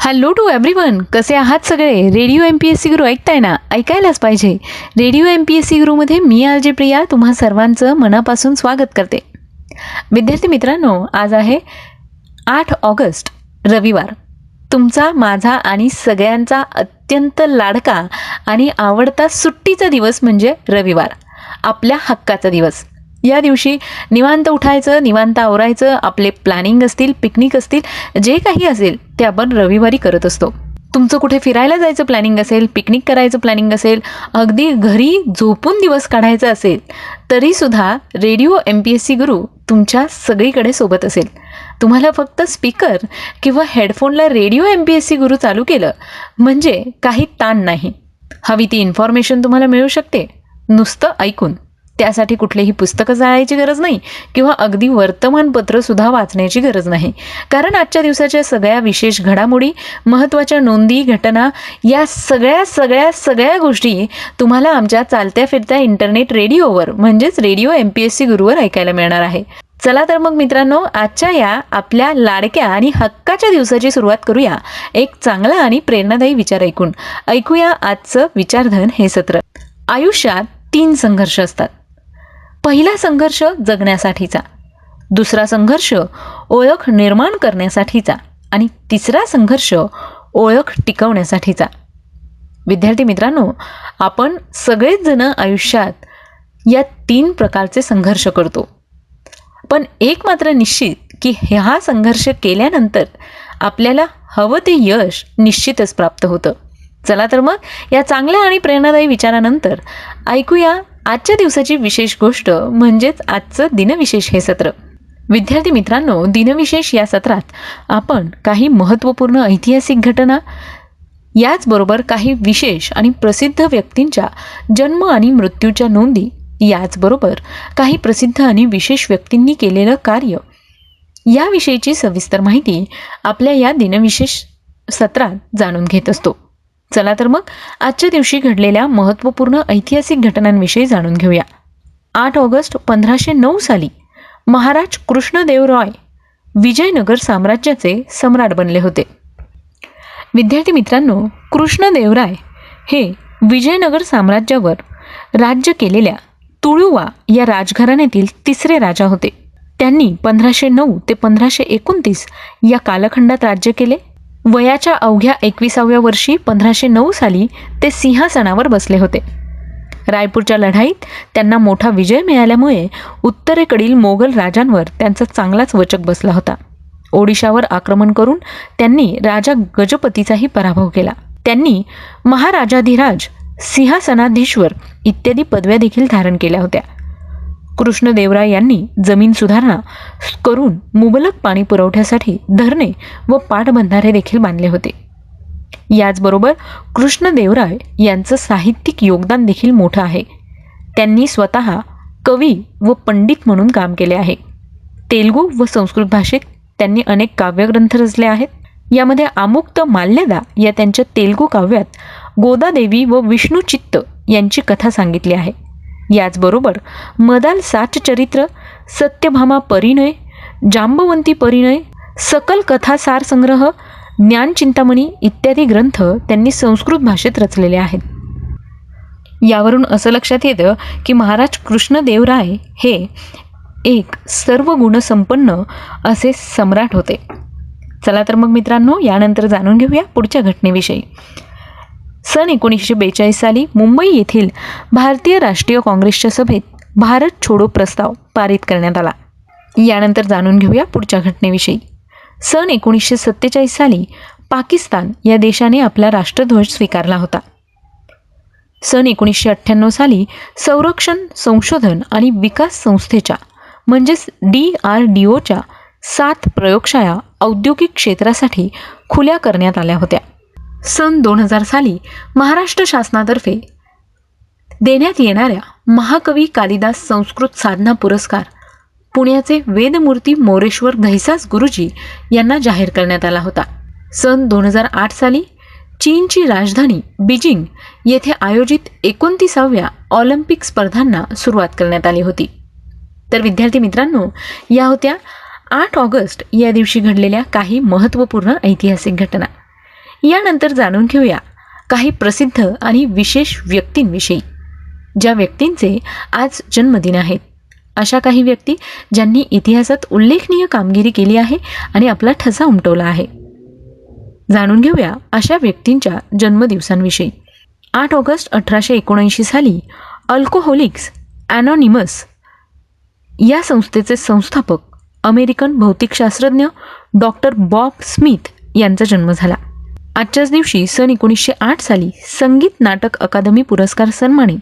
Hello to everyone, कसे आहात सगळे? रेडिओ MPSC गुरु ऐकताय ना? ऐकायलाच पाहिजे. रेडिओ MPSC गुरुमध्ये मी RJ प्रिया तुम्हा सर्वांचं मनापासून स्वागत करते. विद्यार्थी मित्रांनो, आज आहे 8 ऑगस्ट, रविवार. तुमचा, माझा आणि सगळ्यांचा अत्यंत लाडका आणि आवडता सुट्टीचा दिवस म्हणजे रविवार, आपल्या हक्काचा दिवस. या दिवशी निवांत उठायचं, निवांत आवरायचं, आपले प्लॅनिंग असतील, पिकनिक असतील, जे काही असेल ते आपण रविवारी करत असतो. तुमचं कुठे फिरायला जायचं प्लॅनिंग असेल, पिकनिक करायचं प्लॅनिंग असेल, अगदी घरी झोपून दिवस काढायचा असेल, तरीसुद्धा रेडिओ MPSC गुरु तुमच्या सगळीकडे सोबत असेल. तुम्हाला फक्त स्पीकर किंवा हेडफोनला रेडिओ MPSC गुरु चालू केलं म्हणजे काही ताण नाही. हवी ती इन्फॉर्मेशन तुम्हाला मिळू शकते नुसतं ऐकून. त्यासाठी कुठलेही पुस्तकं जाळायची गरज नाही किंवा अगदी वर्तमानपत्रसुद्धा वाचण्याची गरज नाही. कारण आजच्या दिवसाच्या सगळ्या विशेष घडामोडी, महत्त्वाच्या नोंदी, घटना या सगळ्या गोष्टी तुम्हाला आमच्या चालत्या फिरत्या इंटरनेट रेडिओवर म्हणजेच रेडिओ MPSC गुरुवर ऐकायला मिळणार आहे. चला तर मग मित्रांनो, आजच्या या आपल्या लाडक्या आणि हक्काच्या दिवसाची सुरुवात करूया एक चांगला आणि प्रेरणादायी विचार ऐकून. ऐकूया आजचं विचारधन हे सत्र. आयुष्यात 3 संघर्ष असतात. पहिला संघर्ष जगण्यासाठीचा, दुसरा संघर्ष ओळख निर्माण करण्यासाठीचा आणि तिसरा संघर्ष ओळख टिकवण्यासाठीचा. विद्यार्थी मित्रांनो, आपण सगळेच जण आयुष्यात या 3 प्रकारचे संघर्ष करतो. पण एक मात्र निश्चित की हा संघर्ष केल्यानंतर आपल्याला हवं ते यश निश्चितच प्राप्त होतं. चला तर मग या चांगल्या आणि प्रेरणादायी विचारानंतर ऐकूया आजच्या दिवसाची विशेष गोष्ट म्हणजेच आजचं दिनविशेष हे सत्र. विद्यार्थी मित्रांनो, दिनविशेष या सत्रात आपण काही महत्त्वपूर्ण ऐतिहासिक घटना, याचबरोबर काही विशेष आणि प्रसिद्ध व्यक्तींच्या जन्म आणि मृत्यूच्या नोंदी, याचबरोबर काही प्रसिद्ध आणि विशेष व्यक्तींनी केलेलं कार्य याविषयीची सविस्तर माहिती आपल्या या दिनविशेष सत्रात जाणून घेत असतो. चला तर मग आजच्या दिवशी घडलेल्या महत्त्वपूर्ण ऐतिहासिक घटनांविषयी जाणून घेऊया. 8 ऑगस्ट 1509 साली महाराज कृष्णदेवराय विजयनगर साम्राज्याचे सम्राट बनले होते. विद्यार्थी मित्रांनो, कृष्णदेवराय हे विजयनगर साम्राज्यावर राज्य केलेल्या तुळुवा या राजघराण्यातील 3रे राजा होते. त्यांनी 1509 ते 1529 या कालखंडात राज्य केले. वयाच्या अवघ्या 21व्या वर्षी 1509 साली ते सिंहासनावर बसले होते. रायपूरच्या लढाईत त्यांना मोठा विजय मिळाल्यामुळे उत्तरेकडील मोगल राजांवर त्यांचा चांगलाच वचक बसला होता. ओडिशावर आक्रमण करून त्यांनी राजा गजपतीचाही पराभव केला. त्यांनी महाराजाधिराज, सिंहासनाधीश्वर इत्यादी पदव्या देखील धारण केल्या होत्या. कृष्णदेवराय यांनी जमीन सुधारणा करून मुबलक पाणी पुरवठ्यासाठी धरणे व पाटबंधारे देखील बांधले होते. याचबरोबर कृष्णदेवराय यांचं साहित्यिक योगदान देखील मोठं आहे. त्यांनी स्वतः कवी व पंडित म्हणून काम केले आहे. तेलुगू व संस्कृत भाषेत त्यांनी अनेक काव्यग्रंथ रचले आहेत. यामध्ये आमुक्त माल्यदा या त्यांच्या तेलुगू काव्यात गोदादेवी व विष्णुचित्त यांची कथा सांगितली आहे. याचबरोबर मदाल साचचरित्र, सत्यभामा परिणय, जांबवंती परिणय, सकल कथा सार संग्रह, ज्ञानचिंतामणी इत्यादी ग्रंथ त्यांनी संस्कृत भाषेत रचलेले आहेत. यावरून असं लक्षात येतं की महाराज कृष्णदेवराय हे एक सर्व गुणसंपन्न असे सम्राट होते. चला तर मग मित्रांनो, यानंतर जाणून घेऊया पुढच्या घटनेविषयी. सन 1942 साली मुंबई येथील भारतीय राष्ट्रीय काँग्रेसच्या सभेत भारत छोडो प्रस्ताव पारित करण्यात आला. यानंतर जाणून घेऊया पुढच्या घटनेविषयी. सन 1947 साली पाकिस्तान या देशाने आपला राष्ट्रध्वज स्वीकारला होता. सन 1998 साली संरक्षण संशोधन आणि विकास संस्थेच्या म्हणजेच DRDOच्या 7 प्रयोगशाळा औद्योगिक क्षेत्रासाठी खुल्या करण्यात आल्या होत्या. सन 2000 साली महाराष्ट्र शासनातर्फे देण्यात येणाऱ्या महाकवी कालिदास संस्कृत साधना पुरस्कार पुण्याचे वेदमूर्ती मोरेश्वर घैसास गुरुजी यांना जाहीर करण्यात आला होता. सन 2008 साली चीनची राजधानी बीजिंग येथे आयोजित 29व्या ऑलिम्पिक स्पर्धांना सुरुवात करण्यात आली होती. तर विद्यार्थी मित्रांनो, या होत्या 8 ऑगस्ट या दिवशी घडलेल्या काही महत्त्वपूर्ण ऐतिहासिक घटना. यानंतर जाणून घेऊया काही प्रसिद्ध आणि विशेष व्यक्तींविषयी, ज्या व्यक्तींचे आज जन्मदिन आहेत. अशा काही व्यक्ती ज्यांनी इतिहासात उल्लेखनीय कामगिरी केली आहे आणि आपला ठसा उमटवला आहे. जाणून घेऊया अशा व्यक्तींच्या जन्मदिवसांविषयी. 8 ऑगस्ट 1879 साली अल्कोहोलिक्स ॲनॉनिमस या संस्थेचे संस्थापक अमेरिकन भौतिकशास्त्रज्ञ डॉक्टर बॉब स्मिथ यांचा जन्म झाला. आजच्याच दिवशी सन 1908 साली संगीत नाटक अकादमी पुरस्कार सन्मानित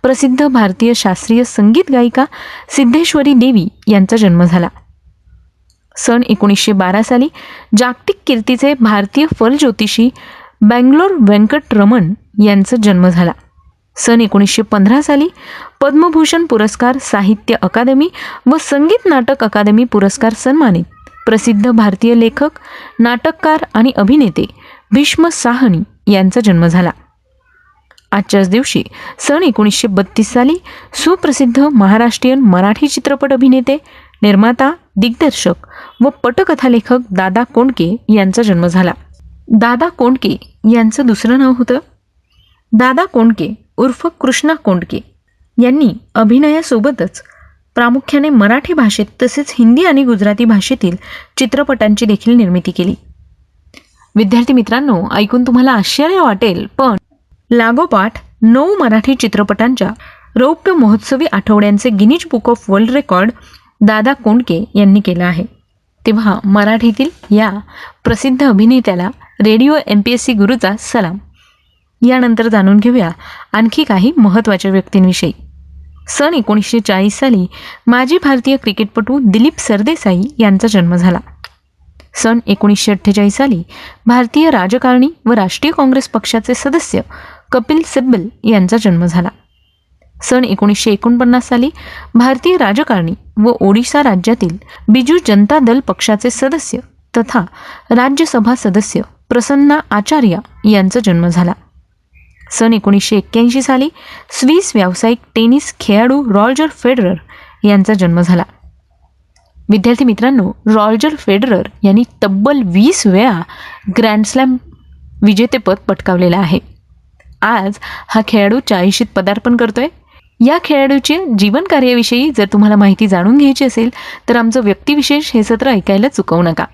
प्रसिद्ध भारतीय शास्त्रीय संगीत गायिका सिद्धेश्वरी देवी यांचा जन्म झाला. सन 1912 साली जागतिक कीर्तीचे भारतीय फलज्योतिषी बँगलोर व्यंकटरमण यांचा जन्म झाला. सन 1915 साली पद्मभूषण पुरस्कार, साहित्य अकादमी व संगीत नाटक अकादमी पुरस्कार सन्मानित प्रसिद्ध भारतीय लेखक, नाटककार आणि अभिनेते भीष्म साहनी यांचा जन्म झाला. आजच्याच दिवशी सन 1932 साली सुप्रसिद्ध महाराष्ट्रीयन मराठी चित्रपट अभिनेते, निर्माता, दिग्दर्शक व पटकथा लेखक दादा कोंडके यांचा जन्म झाला. दादा कोंडके यांचं दुसरं नाव होतं दादा कोंडके उर्फ कृष्णा कोंडके यांनी अभिनयासोबतच प्रामुख्याने मराठी भाषेत तसेच हिंदी आणि गुजराती भाषेतील चित्रपटांची देखील निर्मिती केली. विद्यार्थी मित्रांनो, ऐकून तुम्हाला आश्चर्य वाटेल, पण लागोपाठ 9 मराठी चित्रपटांच्या रौप्य महोत्सवी आठवड्यांचे Guinness book of world record Dada Kondke यांनी केलं आहे. तेव्हा मराठीतील या प्रसिद्ध अभिनेत्याला रेडिओ MPSC गुरूचा सलाम. यानंतर जाणून घेऊया आणखी काही महत्त्वाच्या व्यक्तींविषयी. सन 1940 साली माजी भारतीय क्रिकेटपटू दिलीप सरदेसाई यांचा जन्म झाला. सन 1948 साली भारतीय राजकारणी व राष्ट्रीय काँग्रेस पक्षाचे सदस्य कपिल सिब्बल यांचा जन्म झाला. सन 1949 साली भारतीय राजकारणी व ओडिशा राज्यातील बिजू जनता दल पक्षाचे सदस्य तथा राज्यसभा सदस्य प्रसन्ना आचार्य यांचा जन्म झाला. सन 1981 साली स्विस व्यावसायिक टेनिस खेळाडू रॉजर फेडरर यांचा जन्म झाला. विद्यार्थी मित्रांनो, रॉजर फेडरर यांनी तब्बल 20 वेळा ग्रँडस्लॅम विजेतेपद पटकावलेलं आहे. आज हा खेळाडू 40शीत पदार्पण करतोय. या खेळाडूच्या जीवन कार्याविषयी जर तुम्हाला माहिती जाणून घ्यायची असेल तर आमचं व्यक्तिविशेष हे सत्र ऐकायला चुकवू नका.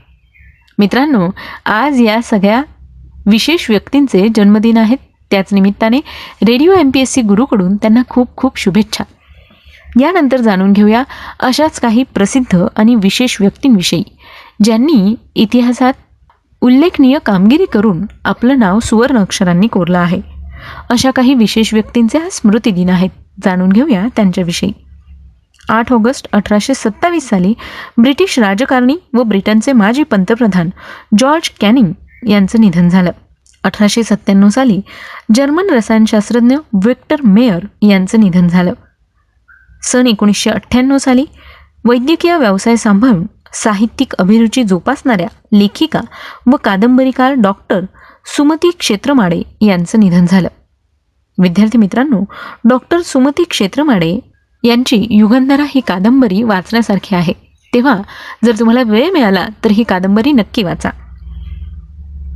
मित्रांनो, आज या सगळ्या विशेष व्यक्तींचे जन्मदिन आहेत. त्याच निमित्ताने रेडिओ MPSC गुरूकडून त्यांना खूप खूप शुभेच्छा. यानंतर जाणून घेऊया अशाच काही प्रसिद्ध आणि विशेष व्यक्तींविषयी, ज्यांनी इतिहासात उल्लेखनीय कामगिरी करून आपलं नाव सुवर्ण अक्षरांनी कोरलं आहे. अशा काही विशेष व्यक्तींचे आज स्मृतिदिन आहेत. जाणून घेऊया त्यांच्याविषयी. 8 ऑगस्ट 1827 साली ब्रिटिश राजकारणी व ब्रिटनचे माजी पंतप्रधान जॉर्ज कॅनिंग यांचं निधन झालं. 1897 साली जर्मन रसायनशास्त्रज्ञ व्हिक्टर मेयर यांचं निधन झालं. सन 1998 साली वैद्यकीय व्यवसाय सांभाळून साहित्यिक अभिरुची जोपासणाऱ्या लेखिका व कादंबरीकार डॉक्टर सुमती क्षेत्रमाडे यांचं निधन झालं. विद्यार्थी मित्रांनो, डॉक्टर सुमती क्षेत्रमाडे यांची युगंधरा ही कादंबरी वाचण्यासारखी आहे. तेव्हा जर तुम्हाला वेळ मिळाला तर ही कादंबरी नक्की वाचा.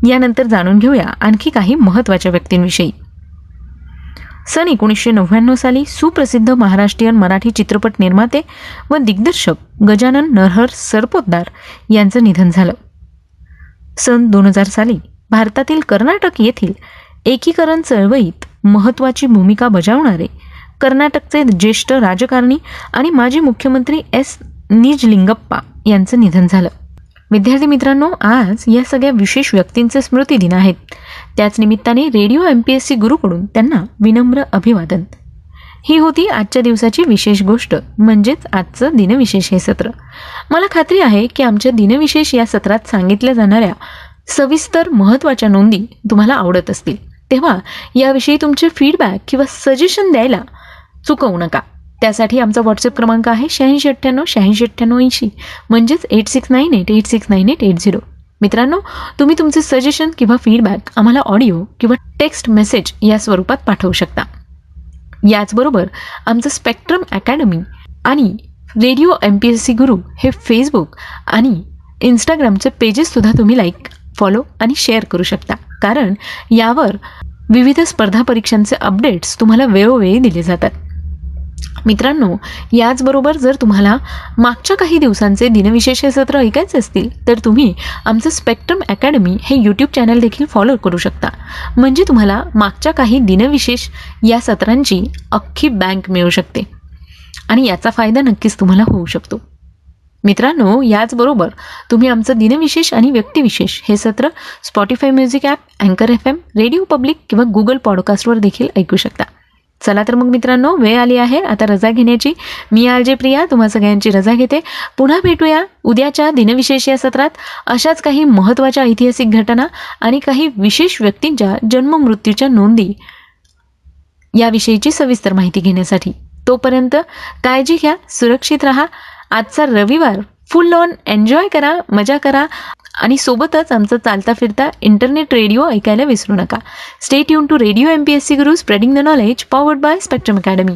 यानंतर जाणून घेऊया आणखी काही महत्त्वाच्या व्यक्तींविषयी. सन 1999 साली सुप्रसिद्ध महाराष्ट्रीयन मराठी चित्रपट निर्माते व दिग्दर्शक गजानन नरहर सरपोतदार यांचं निधन झालं. सन 2000 साली भारतातील कर्नाटक येथील एकीकरण चळवळीत महत्त्वाची भूमिका बजावणारे कर्नाटकचे ज्येष्ठ राजकारणी आणि माजी मुख्यमंत्री S. निजलिंगप्पा यांचं निधन झालं. विद्यार्थी मित्रांनो, आज या सगळ्या विशेष व्यक्तींचे स्मृतिदिन आहेत. त्याच निमित्ताने रेडिओ MPSC गुरूकडून त्यांना विनम्र अभिवादन. ही होती आजच्या दिवसाची विशेष गोष्ट, म्हणजेच आजचं दिनविशेष हे सत्र. मला खात्री आहे की आमच्या दिनविशेष या सत्रात सांगितल्या जाणाऱ्या सविस्तर महत्त्वाच्या नोंदी तुम्हाला आवडत असतील. तेव्हा याविषयी तुमचे फीडबॅक किंवा सजेशन द्यायला चुकवू नका. त्यासाठी आमचा व्हॉट्सअप क्रमांक आहे 8698 म्हणजेच 8698869880. मित्रांनो, तुम्ही तुमचे सजेशन किंवा फीडबॅक आम्हाला ऑडिओ किंवा टेक्स्ट मेसेज या स्वरूपात पाठवू शकता. याचबरोबर आमचं स्पेक्ट्रम अकॅडमी आणि रेडिओ MPSC गुरू हे फेसबुक आणि इंस्टाग्रामचे पेजेससुद्धा तुम्ही लाईक, फॉलो आणि शेअर करू शकता. कारण यावर विविध स्पर्धा परीक्षांचे अपडेट्स तुम्हाला वेळोवेळी दिले जातात. मित्रांनो, याचबरोबर जर तुम्हाला मागच्या काही दिवसांचे दिनविशेष हे सत्र ऐकायचे असतील तर तुम्ही आमचं स्पेक्ट्रम अकॅडमी हे यूट्यूब चॅनल देखील फॉलो करू शकता. म्हणजे तुम्हाला मागच्या काही दिनविशेष या सत्रांची अख्खी बँक मिळू शकते आणि याचा फायदा नक्कीच तुम्हाला होऊ शकतो. मित्रांनो, याचबरोबर तुम्ही आमचं दिनविशेष आणि व्यक्तिविशेष हे सत्र स्पॉटिफाय म्युझिक ॲप, अँकर FM, रेडिओ पब्लिक किंवा गुगल पॉडकास्टवर देखील ऐकू शकता. चला तर मग मित्रांनो, वेळ आली आहे आता रजा घेण्याची. मी RJ प्रिया तुम्हा सगळ्यांची रजा घेते. पुन्हा भेटूया उद्याच्या दिनविशेष या सत्रात अशाच काही महत्त्वाच्या ऐतिहासिक घटना आणि काही विशेष व्यक्तींच्या जन्ममृत्यूच्या नोंदी याविषयीची सविस्तर माहिती घेण्यासाठी. तोपर्यंत काळजी घ्या, सुरक्षित राहा. आजचा रविवार फुल ऑन एन्जॉय करा, मजा करा आणि सोबतच आमचा चालता फिरता इंटरनेट रेडिओ ऐकायला विसरू नका. Stay tune to radio MPSC Guru, spreading the knowledge, powered by spectrum academy.